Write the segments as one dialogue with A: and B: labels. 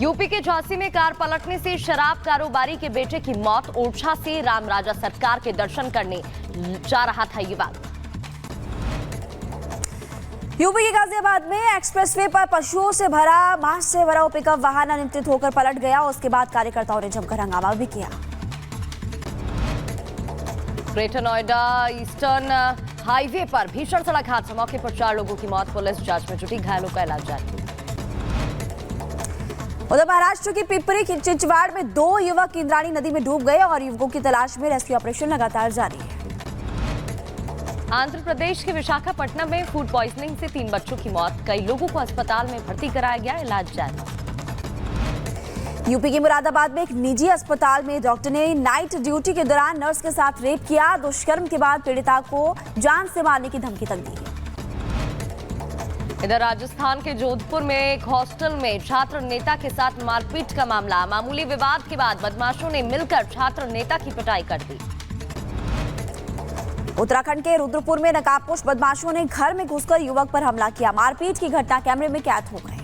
A: UP के झांसी में car पलटने से शराब कारोबारी के बेटे की मौत। ओरछा से रामराजा सरकार के दर्शन करने जा रहा था युवक।
B: यूपी के गाजियाबाद में एक्सप्रेसवे पर पशुओं से भरा मांस से भरा पिकअप वाहन अनियंत्रित होकर पलट गया। उसके बाद कार्यकर्ताओं ने जमकर हंगामा भी किया।
A: ग्रेटर नोएडा ईस्टर्न हाईवे पर भीषण सड़क हादसा, मौके पर 4 लोगों की मौत। पुलिस जांच में जुटी, घायलों का इलाज जारी।
B: उधर महाराष्ट्र की पिपरी चिंचवाड़ में 2 युवक इंद्राणी नदी में डूब गए और युवकों की तलाश में रेस्क्यू ऑपरेशन लगातार जारी है।
A: आंध्र प्रदेश के विशाखापट्टनम में फूड पॉइजनिंग से 3 बच्चों की मौत। कई लोगों को अस्पताल में भर्ती कराया गया, इलाज जारी।
B: यूपी के मुरादाबाद में एक निजी अस्पताल में डॉक्टर ने नाइट ड्यूटी के दौरान नर्स के साथ रेप किया। दुष्कर्म के बाद पीड़िता को जान से मारने की धमकी तक दी।
A: इधर राजस्थान के जोधपुर में एक हॉस्टल में छात्र नेता के साथ मारपीट का मामला। मामूली विवाद के बाद बदमाशों ने मिलकर छात्र नेता की पिटाई कर दी।
B: उत्तराखंड के रुद्रपुर में नकाबपोश बदमाशों ने घर में घुसकर युवक पर हमला किया। मारपीट की घटना कैमरे में कैद हो गई।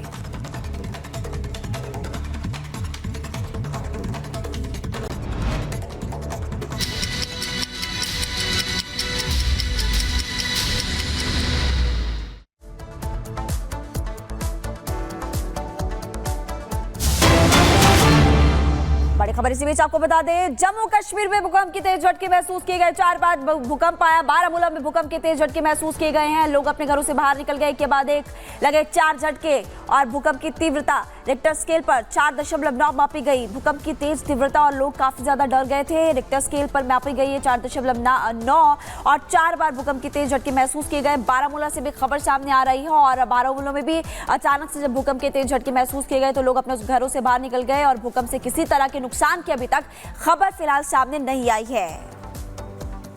B: बड़ी खबर इसी बीच आपको बता दें, जम्मू कश्मीर में भूकंप की तेज झटके महसूस किए गए। 4 बार भूकंप आया। बारामूला में भूकंप के तेज झटके महसूस किए गए हैं। लोग अपने घरों से बाहर निकल गए के बाद एक लगे 4 झटके और भूकंप की तीव्रता रिक्टर स्केल पर 4.9 मापी गई। भूकंप की तेज तीव्रता और लोग काफी ज्यादा डर गए थे। रिक्टर स्केल पर मापी गई है 4.9 और 4 बार भूकंप के तेज झटके महसूस किए गए। बारामूला से भी खबर सामने आ रही है और बारामूला में भी अचानक से जब भूकंप के तेज झटके महसूस किए गए तो लोग अपने घरों से बाहर निकल गए और भूकंप से किसी तरह के नुकसान की अभी तक खबर फिलहाल सामने नहीं आई है।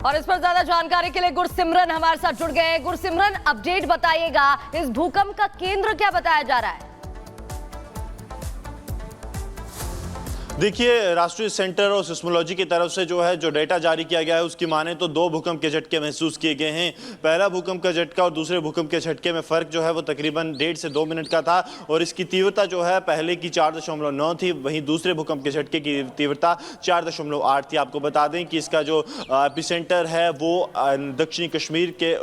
A: और इस पर ज्यादा जानकारी के लिए गुरसिमरन हमारे साथ जुड़ गए हैं। गुरसिमरन, अपडेट बताइएगा, इस भूकंप का केंद्र क्या बताया जा रहा है?
C: देखिए, राष्ट्रीय सेंटर और सिस्मोलॉजी की तरफ से जो डेटा जारी किया गया है उसकी माने तो 2 भूकंप के झटके महसूस किए गए हैं। पहला भूकंप का झटका और दूसरे भूकंप के झटके में फर्क वो तकरीबन 1.5 से 2 मिनट का था और इसकी तीव्रता पहले की 4.9 थी, वहीं दूसरे भूकंप के झटके की तीव्रता 4.8 थी। आपको बता दें कि इसका जो एपिसेंटर है वो दक्षिणी कश्मीर के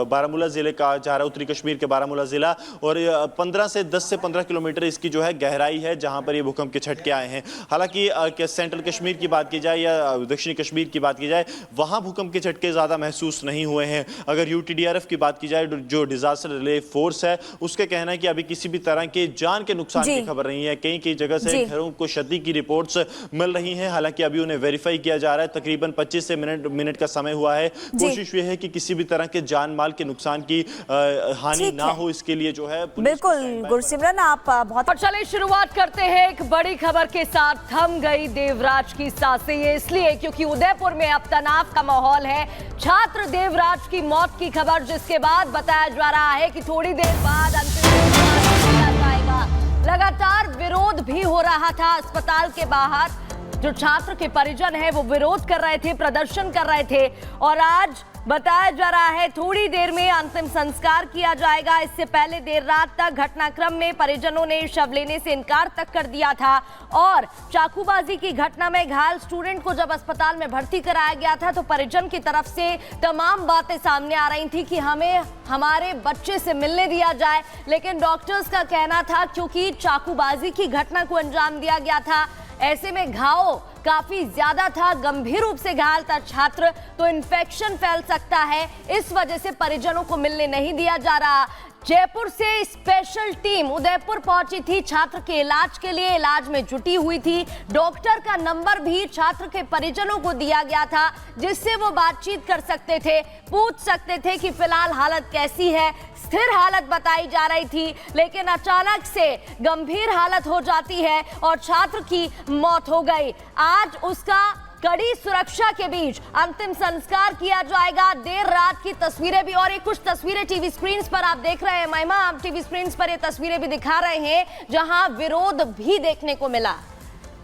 C: बारामूला जिले का जा रहा, उत्तरी कश्मीर के बारामूला जिला, और 10 से 15 किलोमीटर इसकी गहराई है जहां पर ये भूकंप के झटके आए हैं। हालांकि सेंट्रल कश्मीर की बात की जाए या दक्षिणी कश्मीर की बात की जाए, वहां भूकंप के झटके ज्यादा महसूस नहीं हुए हैं। अगर यूटीडीआरएफ की बात की जाए, जो डिजास्टर रिलीफ फोर्स है, उसके कहना है कि अभी किसी भी तरह के जान के नुकसान की खबर नहीं है। कई जगह से घरों को क्षति की रिपोर्ट्स मिल रही हैं। हालांकि अभी उन्हें वेरीफाई किया जा रहा है। तकरीबन 25 से मिनट का समय हुआ है। कोशिश ये है कि किसी भी तरह के जान माल के नुकसान की हानि ना हो, इसके लिए
B: बिल्कुल गुरसिमरन आप बहुत।
A: और चलिए शुरुआत करते हैं एक बड़ी खबर के साथ। थम गई देवराज की सांसें, ये इसलिए क्योंकि उदयपुर में अब तनाव का माहौल है। छात्र देवराज की मौत की खबर, जिसके बाद बताया जा रहा है कि थोड़ी देर बाद अंतिम संस्कार किया जाएगा। लगातार विरोध भी हो रहा था अस्पताल के बाहर। जो छात्र के परिजन है वो विरोध कर रहे थे, प्रदर्शन कर रहे थे और आज बताया जा रहा है थोड़ी देर में अंतिम संस्कार किया जाएगा। इससे पहले देर रात तक घटनाक्रम में परिजनों ने शव लेने से इनकार तक कर दिया था और चाकूबाजी की घटना में घायल स्टूडेंट को जब अस्पताल में भर्ती कराया गया था तो परिजन की तरफ से तमाम बातें सामने आ रही थी कि हमें हमारे बच्चे से मिलने दिया जाए, लेकिन डॉक्टर्स का कहना था क्योंकि चाकूबाजी की घटना को अंजाम दिया गया था, ऐसे में घाव काफी ज्यादा था, गंभीर रूप से घायल था छात्र, तो इन्फेक्शन फैल सकता है, इस वजह से परिजनों को मिलने नहीं दिया जा रहा। जयपुर से स्पेशल टीम उदयपुर पहुंची थी छात्र के इलाज के लिए, इलाज में जुटी हुई थी। डॉक्टर का नंबर भी छात्र के परिजनों को दिया गया था जिससे वो बातचीत कर सकते थे, पूछ सकते थे कि फिलहाल हालत कैसी है। स्थिर हालत बताई जा रही थी, लेकिन अचानक से गंभीर हालत हो जाती है और छात्र की मौत हो गई। आज उसका कड़ी सुरक्षा के बीच अंतिम संस्कार किया जाएगा। देर रात की तस्वीरें भी, और ये कुछ तस्वीरें टीवी स्क्रीन पर आप देख रहे हैं महिमा, आप टीवी स्क्रीन पर ये तस्वीरें भी दिखा रहे हैं जहां विरोध भी देखने को मिला।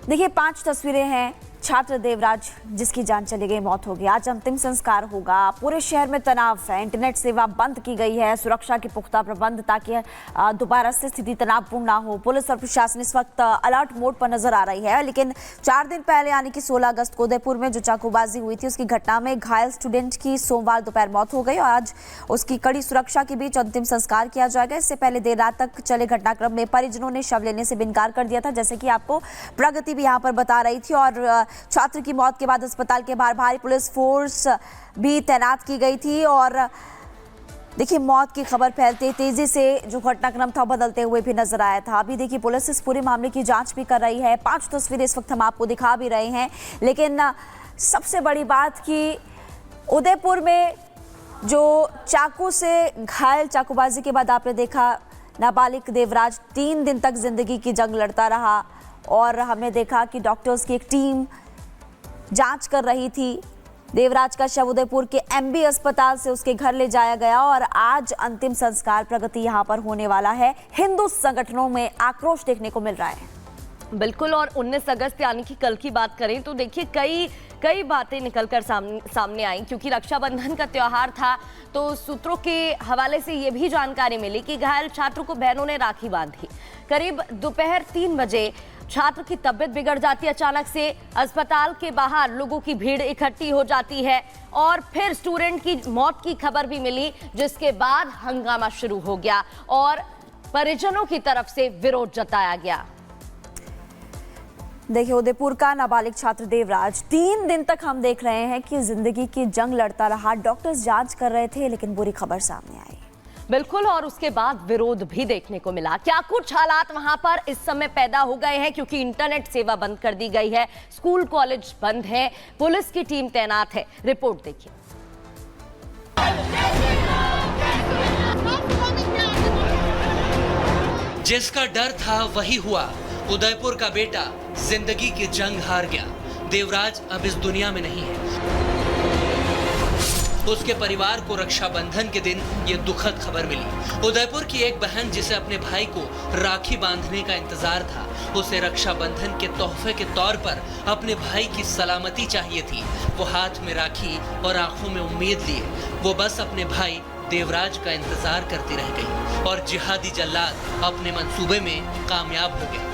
B: देखिए 5 तस्वीरें हैं छात्र देवराज जिसकी जान चली गई, मौत हो गई। आज अंतिम संस्कार होगा। पूरे शहर में तनाव है, इंटरनेट सेवा बंद की गई है, सुरक्षा के पुख्ता प्रबंध ताकि दोबारा से स्थिति तनावपूर्ण ना हो। पुलिस और प्रशासन इस वक्त अलर्ट मोड पर नजर आ रही है। लेकिन 4 दिन पहले यानी कि 16 अगस्त को उदयपुर में जो चाकूबाजी हुई थी, उसकी घटना में घायल स्टूडेंट की सोमवार दोपहर मौत हो गई और आज उसकी कड़ी सुरक्षा के बीच अंतिम संस्कार किया जाएगा। इससे पहले देर रात तक चले घटनाक्रम में परिजनों ने शव लेने से भी इनकार कर दिया था, जैसे कि आपको प्रगति भी यहाँ पर बता रही थी। और छात्र की मौत के बाद अस्पताल के बाहर भारी पुलिस फोर्स भी तैनात की गई थी। और देखिए, मौत की खबर फैलते तेजी से जो घटनाक्रम था बदलते हुए भी नजर आया था। अभी देखिए, पुलिस इस पूरे मामले की जांच भी कर रही है। 5 तस्वीरें इस वक्त हम आपको दिखा भी रहे हैं। लेकिन सबसे बड़ी बात कि उदयपुर में जो चाकू से घायल, चाकूबाजी के बाद आपने देखा नाबालिग देवराज 3 दिन तक जिंदगी की जंग लड़ता रहा और हमने देखा कि डॉक्टर्स की एक टीम जांच कर रही थी। देवराज का शव उदयपुर के एमबी अस्पताल से उसके घर ले जाया गया और आज अंतिम संस्कार प्रगति यहां पर होने वाला है। हिंदू संगठनों में आक्रोश देखने को मिल रहा है।
A: बिल्कुल, और 19 अगस्त यानी कि कल की बात करें तो देखिए कई बातें निकलकर सामने आई, क्योंकि रक्षाबंधन का त्योहार था। तो सूत्रों के हवाले से ये भी जानकारी मिली कि घायल छात्र को बहनों ने राखी बांधी। करीब दोपहर 3 बजे छात्र की तबीयत बिगड़ जाती है। अचानक से अस्पताल के बाहर लोगों की भीड़ इकट्ठी हो जाती है और फिर स्टूडेंट की मौत की खबर भी मिली, जिसके बाद हंगामा शुरू हो गया और परिजनों की तरफ से विरोध जताया गया।
B: देखिए, उदयपुर का नाबालिग छात्र देवराज 3 दिन तक हम देख रहे हैं कि जिंदगी की जंग लड़ता रहा। डॉक्टर्स जांच कर रहे थे, लेकिन बुरी खबर सामने आई।
A: बिल्कुल, और उसके बाद विरोध भी देखने को मिला। क्या कुछ हालात वहां पर इस समय पैदा हो गए हैं, क्योंकि इंटरनेट सेवा बंद कर दी गई है, स्कूल कॉलेज बंद है, पुलिस की टीम तैनात है। रिपोर्ट देखिए।
D: जिसका डर था वही हुआ। उदयपुर का बेटा जिंदगी की जंग हार गया। देवराज अब इस दुनिया में नहीं है। उसके परिवार को रक्षाबंधन के दिन ये दुखद खबर मिली। उदयपुर की एक बहन जिसे अपने भाई को राखी बांधने का इंतजार था, उसे रक्षाबंधन के तोहफे के तौर पर अपने भाई की सलामती चाहिए थी। वो हाथ में राखी और आंखों में उम्मीद लिए वो बस अपने भाई देवराज का इंतजार करती रह गई और जिहादी जल्लाद अपने मंसूबे में कामयाब हो गया।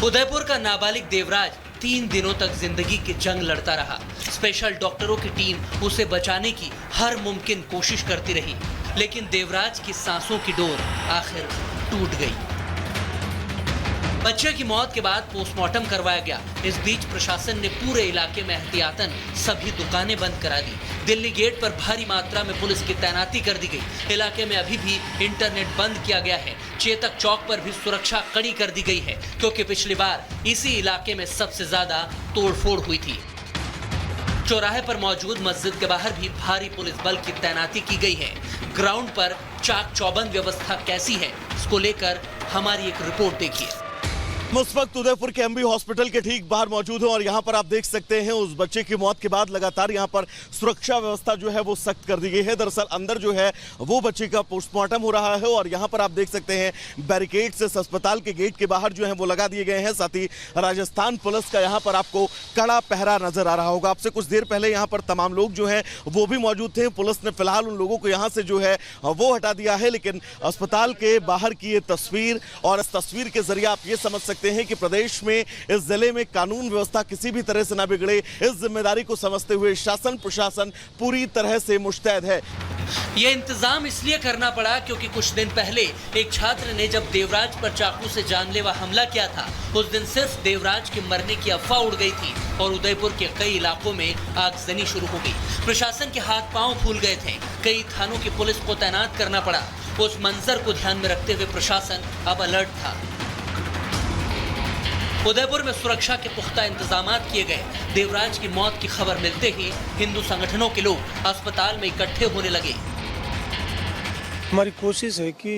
D: उदयपुर का नाबालिग देवराज 3 दिनों तक जिंदगी की जंग लड़ता रहा। स्पेशल डॉक्टरों की टीम उसे बचाने की हर मुमकिन कोशिश करती रही, लेकिन देवराज की सांसों की डोर आखिर टूट गई। बच्चे की मौत के बाद पोस्टमार्टम करवाया गया। इस बीच प्रशासन ने पूरे इलाके में एहतियातन सभी दुकानें बंद करा दी। दिल्ली गेट पर भारी मात्रा में पुलिस की तैनाती कर दी गई। इलाके में अभी भी इंटरनेट बंद किया गया है। चेतक चौक पर भी सुरक्षा कड़ी कर दी गई है, क्योंकि पिछली बार इसी इलाके में सबसे ज्यादा तोड़फोड़ हुई थी। चौराहे पर मौजूद मस्जिद के बाहर भी भारी पुलिस बल की तैनाती की गई है। ग्राउंड पर चाक चौबंद व्यवस्था कैसी है, इसको लेकर हमारी एक रिपोर्ट देखिए।
E: उस वक्त उदयपुर के एमबी हॉस्पिटल के ठीक बाहर मौजूद हूं और यहां पर आप देख सकते हैं उस बच्चे की मौत के बाद लगातार यहां पर सुरक्षा व्यवस्था जो है वो सख्त कर दी गई है। दरअसल अंदर जो है वो बच्चे का पोस्टमार्टम हो रहा है और यहां पर आप देख सकते हैं बैरिकेड्स इस अस्पताल के गेट के बाहर जो है वो लगा दिए गए हैं। साथ ही राजस्थान पुलिस का यहां पर आपको कड़ा पहरा नजर आ रहा होगा। आपसे कुछ देर पहले यहां पर तमाम लोग जो है वो भी मौजूद थे। पुलिस ने फिलहाल उन लोगों को यहां से जो है वो हटा दिया है, लेकिन अस्पताल के बाहर की ये तस्वीर और इस तस्वीर के जरिए आप ये समझ सकते हैं कि प्रदेश में इस जिले में कानून व्यवस्था किसी भी तरह से ना बिगड़े, इस जिम्मेदारी को समझते हुए शासन प्रशासन पूरी तरह से मुस्तैद है।
D: ये इंतजाम इसलिए करना पड़ा क्योंकि कुछ दिन पहले एक छात्र ने जब देवराज पर चाकू से जानलेवा हमला किया था, उस दिन सिर्फ देवराज के मरने की अफवाह उड़ गई थी और उदयपुर के कई इलाकों में आगजनी शुरू हो गई। प्रशासन के हाथ पांव फूल गए थे। कई थानों की पुलिस को तैनात करना पड़ा। उस मंजर को ध्यान में रखते हुए प्रशासन अब अलर्ट था। उदयपुर में सुरक्षा के पुख्ता इंतजाम किए गए। देवराज की मौत की खबर मिलते ही हिंदू संगठनों के लोग अस्पताल में इकट्ठे होने लगे।
F: हमारी कोशिश है कि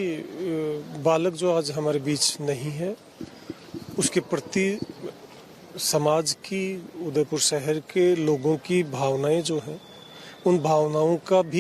F: बालक जो आज हमारे बीच नहीं है, उसके प्रति समाज की, उदयपुर शहर के लोगों की भावनाएं जो हैं, उन भावनाओं का भी